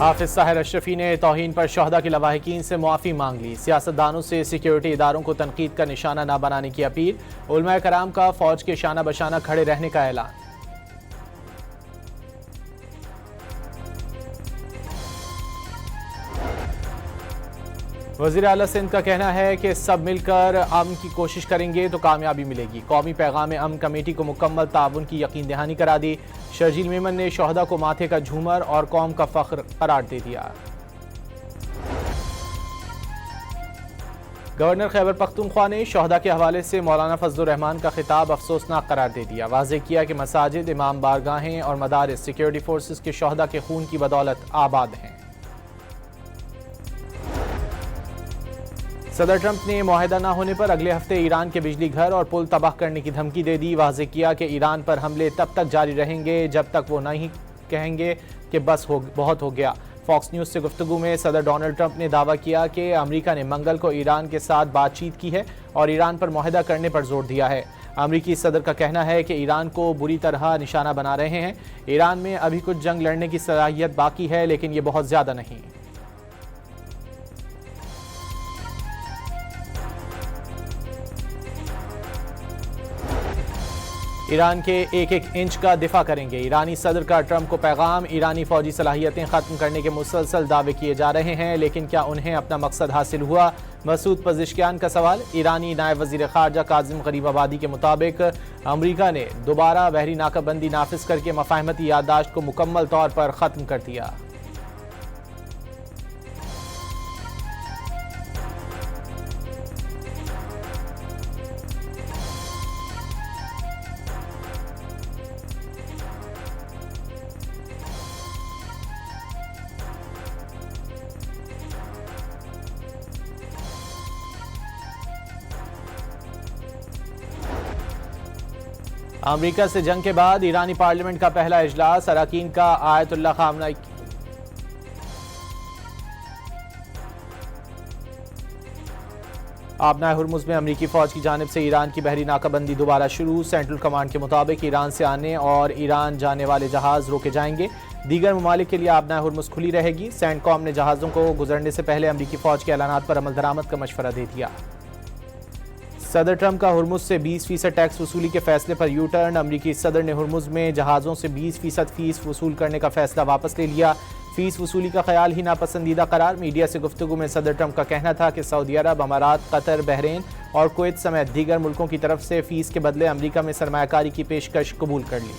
हाफिज साहिर अशरफी ने तौहीन पर शहदा के लवाहिकीन से मुआफ़ी मांग ली। सियासतदानों से सिक्योरिटी इदारों को तनकीद का निशाना न बनाने की अपील। उलमा कराम का फौज के शाना बशाना खड़े रहने का ऐलान। वज़ीर आला सिंध का कहना है कि सब मिलकर अमन की कोशिश करेंगे तो कामयाबी मिलेगी। कौमी पैगाम अमन कमेटी को मुकम्मल ताउन की यकीन दहानी करा दी। शर्जील मेमन ने शहदा को माथे का झूमर और कौम का फख्र करार दे दिया। गवर्नर खैबर पख्तूनख्वा ने शहदा के हवाले से मौलाना फजलुर रहमान का खिताब अफसोसनाक करार दे दिया। वाज़ेह किया कि मसाजिद, इमाम बारगाहें और मदारिस सिक्योरिटी फोर्सेस के शहदा के खून की बदौलत आबाद हैं। सदर ट्रंप ने मुआहिदा न होने पर अगले हफ्ते ईरान के बिजली घर और पुल तबाह करने की धमकी दे दी। वाज़ेह किया कि ईरान पर हमले तब तक जारी रहेंगे जब तक वो नहीं कहेंगे कि बस बहुत हो गया। फॉक्स न्यूज़ से गुफ्तगू में सदर डोनाल्ड ट्रंप ने दावा किया कि अमेरिका ने मंगल को ईरान के साथ बातचीत की है और ईरान पर मुआहिदा करने पर जोर दिया है। अमेरिकी सदर का कहना है कि ईरान को बुरी तरह निशाना बना रहे हैं। ईरान में अभी कुछ जंग लड़ने की सलाहियत बाकी है, लेकिन ये बहुत ज़्यादा नहीं। ईरान के एक एक इंच का दिफा करेंगे। ईरानी सदर का ट्रंप को पैगाम। ईरानी फौजी सलाहियतें खत्म करने के मुसलसल दावे किए जा रहे हैं, लेकिन क्या उन्हें अपना मकसद हासिल हुआ? मसूद पज़िशकियान का सवाल। ईरानी नायब वज़ीर ख़ारजा काज़िम गरीबाबादी के मुताबिक अमरीका ने दोबारा बहरी नाकाबंदी नाफिज करके मफाहमती याददाश्त को मुकम्मल तौर पर ख़त्म कर दिया। अमेरिका से जंग के बाद ईरानी पार्लियामेंट का पहला इजलास। अरकान का आयतुल्लाह खामनेई आबनाए हुर्मुज़ में अमरीकी फ़ौज की जानिब से ईरान की बहरी नाकाबंदी दोबारा शुरू। सेंट्रल कमांड के मुताबिक ईरान से आने और ईरान जाने वाले जहाज़ रोके जाएंगे। दीगर ममालिक के लिए आबनाए हुर्मुज़ खुली रहेगी। सेंटकॉम ने जहाज़ों को गुजरने से पहले अमरीकी फ़ौज के ऐलानात पर अमल दरामद का मशवरा दे दिया। सदर ट्रंप का हुर्मुज़ से 20% टैक्स वसूली के फैसले पर यू टर्न। अमरीकी सदर ने हुर्मुज़ में जहाज़ों से 20% फीस वसूल करने का फैसला वापस ले लिया। फीस वसूली का ख्याल ही नापसंदीदा करार। मीडिया से गुफ्तगू में सदर ट्रंप का कहना था कि सऊदी अरब, अमारात, कतर, बहरीन और कुवैत समेत दीगर मुल्कों की तरफ से फीस के बदले अमरीका में सरमायाकारी की पेशकश कबूल कर ली।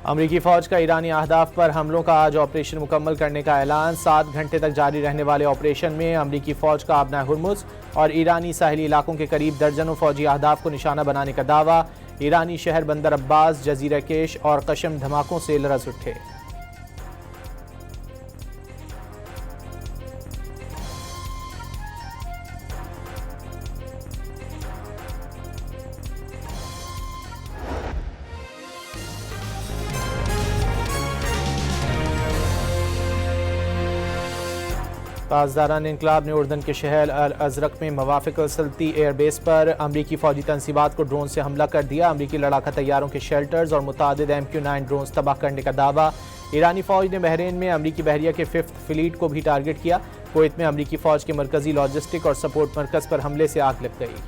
अमरीकी फ़ौज का ईरानी अहदाफ पर हमलों का आज ऑपरेशन मुकम्मल करने का ऐलान। 7 घंटे तक जारी रहने वाले ऑपरेशन में अमरीकी फ़ौज का आबनाए हुर्मुज़ और ईरानी साहिली इलाकों के करीब दर्जनों फ़ौजी अहदाफ को निशाना बनाने का दावा। ईरानी शहर बंदर अब्बास, जजीरा केश और कशम धमाकों से लरज़ उठे। ताजदारान इनकलाब ने उर्दन के शहर अल अज़रक में मवाफ़िक़ सल्ती एयरबेस पर अमरीकी फ़ौजी तनसीबात को ड्रोन से हमला कर दिया। अमरीकी लड़ाका तैयारों के शेल्टर्स और मुतादिद MQ-9 ड्रोन्स तबाह करने का दावा। ईरानी फ़ौज ने बहरीन में अमरीकी बहरिया के 5th फ्लीट को भी टारगेट किया। कुवैत में अमरीकी फ़ौज के मरकज़ी लॉजिस्टिक और सपोर्ट मरकज़ पर हमले से आग लग गई।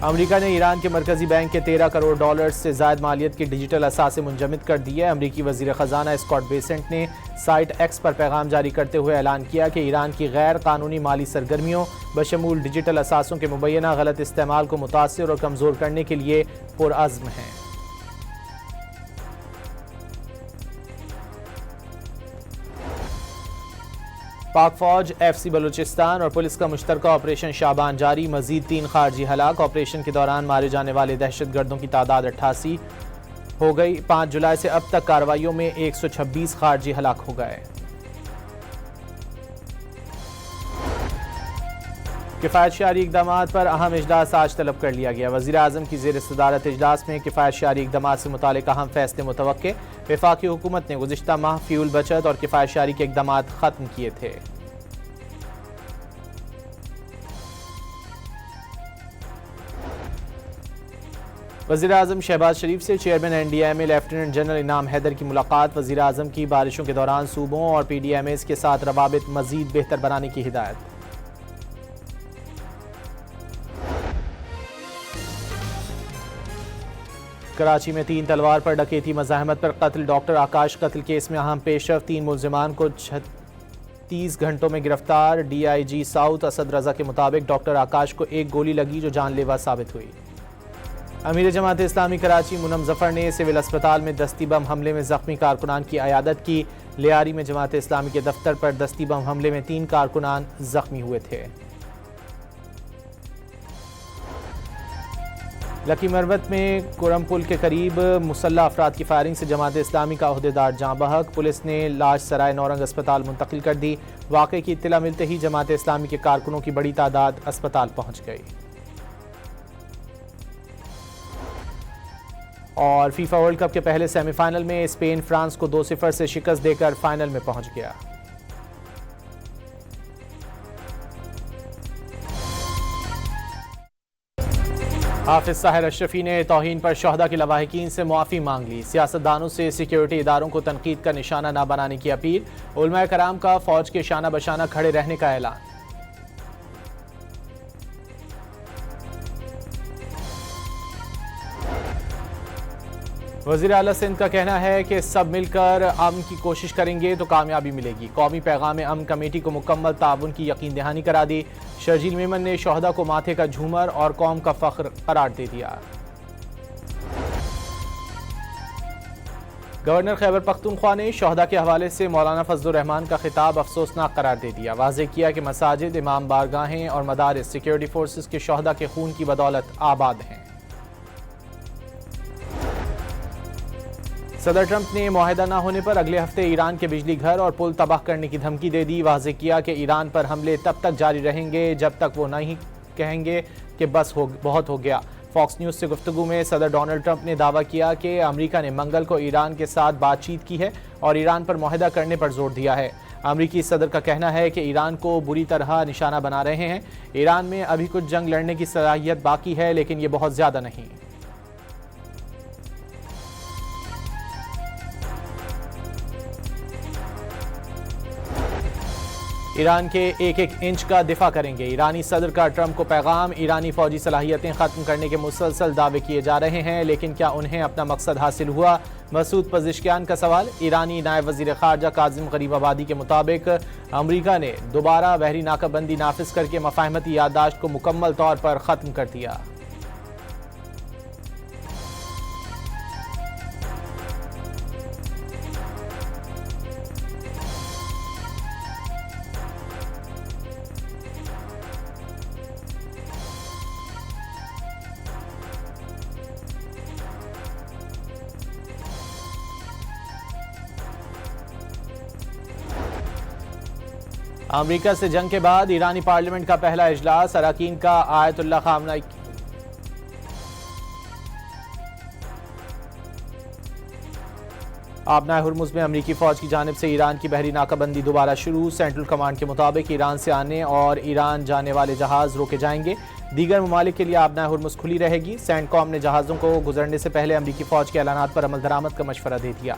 अमरीका ने ईरान के मरकजी बैंक के 13 करोड़ डॉलर से ज़ायद मालियत की डिजिटल असासे मुंजमद कर दी है। अमरीकी वज़ीर ख़जाना स्कॉट बेसेंट ने साइट एक्स पर पैगाम जारी करते हुए ऐलान किया कि ईरान की गैर कानूनी माली सरगर्मियों बशमूल डिजिटल असासों के मुबैना गलत इस्तेमाल को मुतासिर और कमज़ोर करने के लिए पुरअज़्म है। पाक फौज, FC बलूचिस्तान और पुलिस का मुश्तरका ऑपरेशन शाबान जारी। मजीद 3 खारजी हलाक। ऑपरेशन के दौरान मारे जाने वाले दहशतगर्दों की तादाद 88 हो गई। 5 जुलाई से अब तक कार्रवाइयों में 126 खारजी हलाक हो गए। किफ़ायत शारी इक़दाम पर अहम इजलास आज तलब कर लिया गया। वज़ीर आज़म की ज़ेर सदारत इजलास में किफ़ायत शारी इक़दाम से मुतालिक अहम फैसले मुतवक्के। वफाकी हुकूमत ने गुज़िश्ता माह फ्यूल बचत और किफ़ायत शारी के इक़दाम ख़त्म किए थे। वज़ीर आज़म शहबाज शरीफ से चेयरमैन NDMA लेफ्टिनेंट जनरल इनाम हैदर की मुलाकात। वज़ीर आज़म की बारिशों के दौरान सूबों और PDMAs के साथ रवाबित मज़ीद बेहतर बनाने की हिदायत। कराची में 3 तलवार पर डकैती मज़ाहमत पर कत्ल। डॉक्टर आकाश कत्ल केस में अहम पेशरफ। 3 मुल्ज़िमान को 36 घंटों में गिरफ्तार। DIG साउथ असद रजा के मुताबिक डॉक्टर आकाश को एक गोली लगी जो जानलेवा साबित हुई। अमीर जमात इस्लामी कराची मुनम जफर ने सिविल अस्पताल में दस्ती बम हमले में जख्मी कारकुनान की अयादत की। लियारी में जमात इस्लामी के दफ्तर पर दस्ती बम हमले में 3 कारकुनान जख्मी हुए थे। लकी मरवत में कुरम पुल के करीब मुसल्ला अफराद की फायरिंग से जमात इस्लामी का अहदेदार जाँ बहक। पुलिस ने लाश सराय नौरंग अस्पताल मुंतकिल कर दी। वाक़े की इत्तला मिलते ही जमात इस्लामी के कारकुनों की बड़ी तादाद अस्पताल पहुँच गई। और फीफा वर्ल्ड कप के पहले सेमीफाइनल में स्पेन फ्रांस को 2-0 से शिकस्त देकर फाइनल में पहुंच गया। हाफिज साहिर अशरफी ने तौहीन पर शहदा के लवाहिकीन से मुआफ़ी मांग ली। सियासतदानों से सिक्योरिटी इदारों को तनकीद का निशाना न बनाने की अपील। उलमाए कराम का फौज के शाना बशाना खड़े रहने का ऐलान। वज़ीर आला सिंध का कहना है कि सब मिलकर अमन की कोशिश करेंगे तो कामयाबी मिलेगी। कौमी पैगाम अमन कमेटी को मुकम्मल ताउन की यकीन दहानी करा दी। शर्जील मेमन ने शहदा को माथे का झूमर और कौम का फख्र करार दे दिया। गवर्नर खैबर पख्तूनख्वा ने शहदा के हवाले से मौलाना फजलुर रहमान का खिताब अफसोसनाक करार दे दिया। वाज़ेह किया कि मसाजिद, इमाम बारगाहें और मदारिस सिक्योरिटी फोर्सेस के शहदा के खून की बदौलत आबाद हैं। सदर ट्रंप ने मुआहिदा न होने पर अगले हफ्ते ईरान के बिजली घर और पुल तबाह करने की धमकी दे दी। वाज़ेह किया कि ईरान पर हमले तब तक जारी रहेंगे जब तक वो नहीं कहेंगे कि बस बहुत हो गया। फॉक्स न्यूज़ से गुफ्तगू में सदर डोनाल्ड ट्रंप ने दावा किया कि अमेरिका ने मंगल को ईरान के साथ बातचीत की है और ईरान पर मुआहिदा करने पर जोर दिया है। अमेरिकी सदर का कहना है कि ईरान को बुरी तरह निशाना बना रहे हैं। ईरान में अभी कुछ जंग लड़ने की सलाहियत बाकी है, लेकिन ये बहुत ज़्यादा नहीं। ईरान के एक एक इंच का दिफा करेंगे। ईरानी सदर का ट्रंप को पैगाम। ईरानी फौजी सलाहियतें ख़त्म करने के मुसलसल दावे किए जा रहे हैं, लेकिन क्या उन्हें अपना मकसद हासिल हुआ? मसूद पज़िशकियान का सवाल। ईरानी नायब वज़ीर ख़ारजा काज़िम गरीबाबादी के मुताबिक अमरीका ने दोबारा बहरी नाकाबंदी नाफिज करके मफाहमती याददाश्त को मुकम्मल तौर पर ख़त्म कर दिया। अमेरिका से जंग के बाद ईरानी पार्लियामेंट का पहला इजलास। अरकान का आयतुल्लाह खामनेई आबनाए हुर्मुज़ में अमेरिकी फ़ौज की जानिब से ईरान की बहरी नाकाबंदी दोबारा शुरू। सेंट्रल कमांड के मुताबिक ईरान से आने और ईरान जाने वाले जहाज़ रोके जाएंगे। दीगर ममालिक के लिए आबनाए हुर्मुज़ खुली रहेगी। सेंटकॉम ने जहाज़ों को गुजरने से पहले अमेरिकी फ़ौज के ऐलानात पर अमल दरामद का मशवरा दे दिया।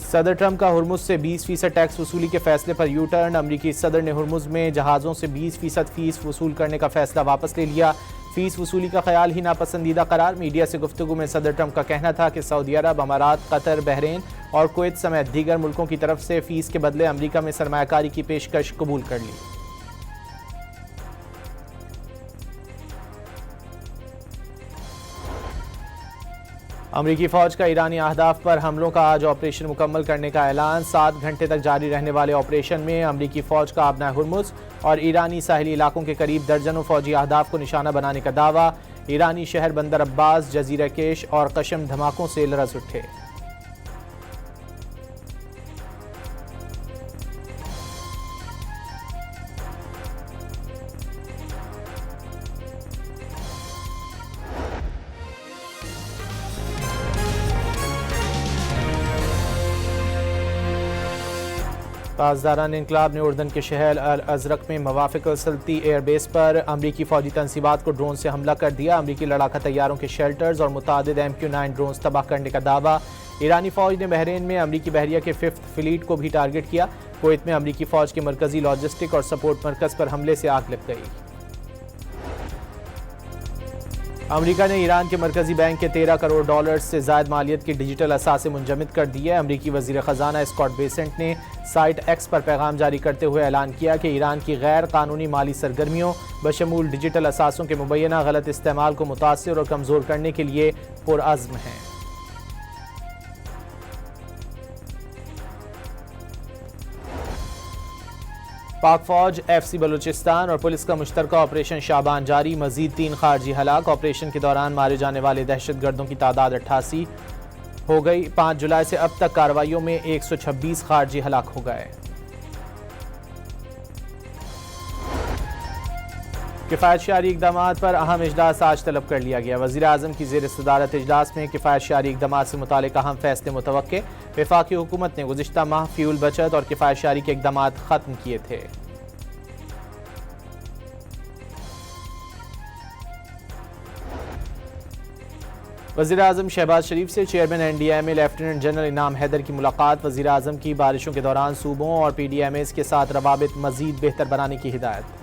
सदर ट्रंप का हुर्मुज़ से 20% टैक्स वसूली के फैसले पर यू टर्न। अमरीकी सदर ने हुर्मुज़ में जहाज़ों से 20% फीस वसूल करने का फैसला वापस ले लिया। फीस वसूली का ख्याल ही नापसंदीदा करार। मीडिया से गुफ्तगू में सदर ट्रंप का कहना था कि सऊदी अरब, अमारात, कतर, बहरीन और कुवैत समेत दीगर मुल्कों की तरफ से फीस के बदले अमरीका में सरमायाकारी की पेशकश कबूल कर ली। अमरीकी फ़ौज का ईरानी अहदाफ पर हमलों का आज ऑपरेशन मुकम्मल करने का ऐलान। 7 घंटे तक जारी रहने वाले ऑपरेशन में अमरीकी फ़ौज का आबनाए हुर्मुज़ और ईरानी साहिली इलाकों के करीब दर्जनों फ़ौजी अहदाफ को निशाना बनाने का दावा। ईरानी शहर बंदर अब्बास, जजीरा केश और कशम धमाकों से लरज़ उठे। पासदारान इनकलाब ने उर्दन के शहर अल अजरक में मवाफिक सल्ती एयरबेस पर अमरीकी फौजी तनसीबात को ड्रोन से हमला कर दिया। अमरीकी लड़ाका तैयारों के शेल्टर्स और मुतादिद MQ-9 ड्रोन तबाह करने का दावा। ईरानी फौज ने बहरीन में अमरीकी बहरिया के 5th फ्लीट को भी टारगेट किया। कुवैत में अमरीकी फौज के मरकजी लॉजिस्टिक और सपोर्ट मरकज पर हमले से आग लग गई। अमरीका ने ईरान के मरकजी बैंक के $13 करोड़ से ज़ायद मालियत की डिजिटल असासे मुंजमद कर दी है। अमरीकी वज़ीर ख़जाना स्कॉट बेसेंट ने साइट X पर पैगाम जारी करते हुए ऐलान किया कि ईरान की गैर कानूनी माली सरगर्मियों बशमूल डिजिटल असासों के मुबैना गलत इस्तेमाल को मुतासिर और कमज़ोर करने के लिए पुरअज़्म है। पाक फौज, FC बलूचिस्तान और पुलिस का मुश्तरका ऑपरेशन शाबान जारी। मजीद 3 खारजी हलाक। ऑपरेशन के दौरान मारे जाने वाले दहशतगर्दों की तादाद 88 हो गई। 5 जुलाई से अब तक कार्रवाइयों में 126 खारजी हलाक हो गए। किफ़ायतशारी इक़दामात पर अहम इजलास आज तलब कर लिया गया। वज़ीर आज़म की ज़ेर सदारत इजलास में किफ़ायतशारी इक़दामात से मुतालिक अहम फैसले मुतवक्के। वफाकी हुकूमत ने गुज़िश्ता माह फ्यूल बचत और किफ़ायतशारी के इक़दामात ख़त्म किए थे। वज़ीर आज़म शहबाज शरीफ से चेयरमैन NDMA लेफ्टिनेंट जनरल इनाम हैदर की मुलाकात। वज़ीर आज़म की बारिशों के दौरान सूबों और PDMAs के साथ रवाबित मज़ीद बेहतर बनाने की हिदायत।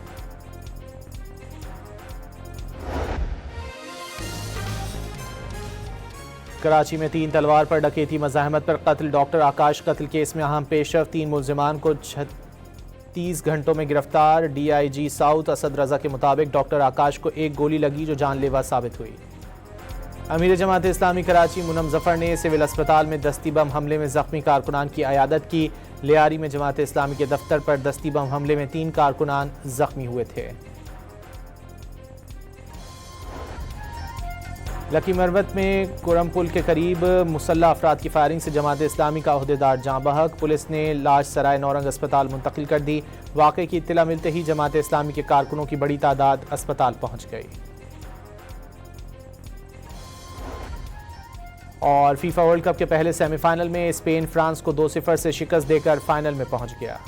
कराची में 3 तलवार पर डकैती मज़ाहमत पर कत्ल। डॉक्टर आकाश कत्ल केस में अहम पेशरफ। 3 मुल्ज़िमान को 36 घंटों में गिरफ्तार। DIG साउथ असद रजा के मुताबिक डॉक्टर आकाश को एक गोली लगी जो जानलेवा साबित हुई। अमीर जमात इस्लामी कराची मुनम जफर ने सिविल अस्पताल में दस्ती बम हमले में जख्मी कारकुनान की अयादत की। लियारी में जमात इस्लामी के दफ्तर पर दस्ती बम हमले में 3 कारकुनान जख्मी हुए थे। लकी मरवत में कुरम पुल के करीब मुसल्लह अफराद की फायरिंग से जमात इस्लामी का अहदेदार जाँ बहक। पुलिस ने लाश सराय नौरंग अस्पताल मुंतकिल कर दी। वाक़े की इत्तला मिलते ही जमात इस्लामी के कारकुनों की बड़ी तादाद अस्पताल पहुंच गई। और फीफा वर्ल्ड कप के पहले सेमीफाइनल में स्पेन फ्रांस को 2-0 से शिकस्त देकर फाइनल में पहुंच गया।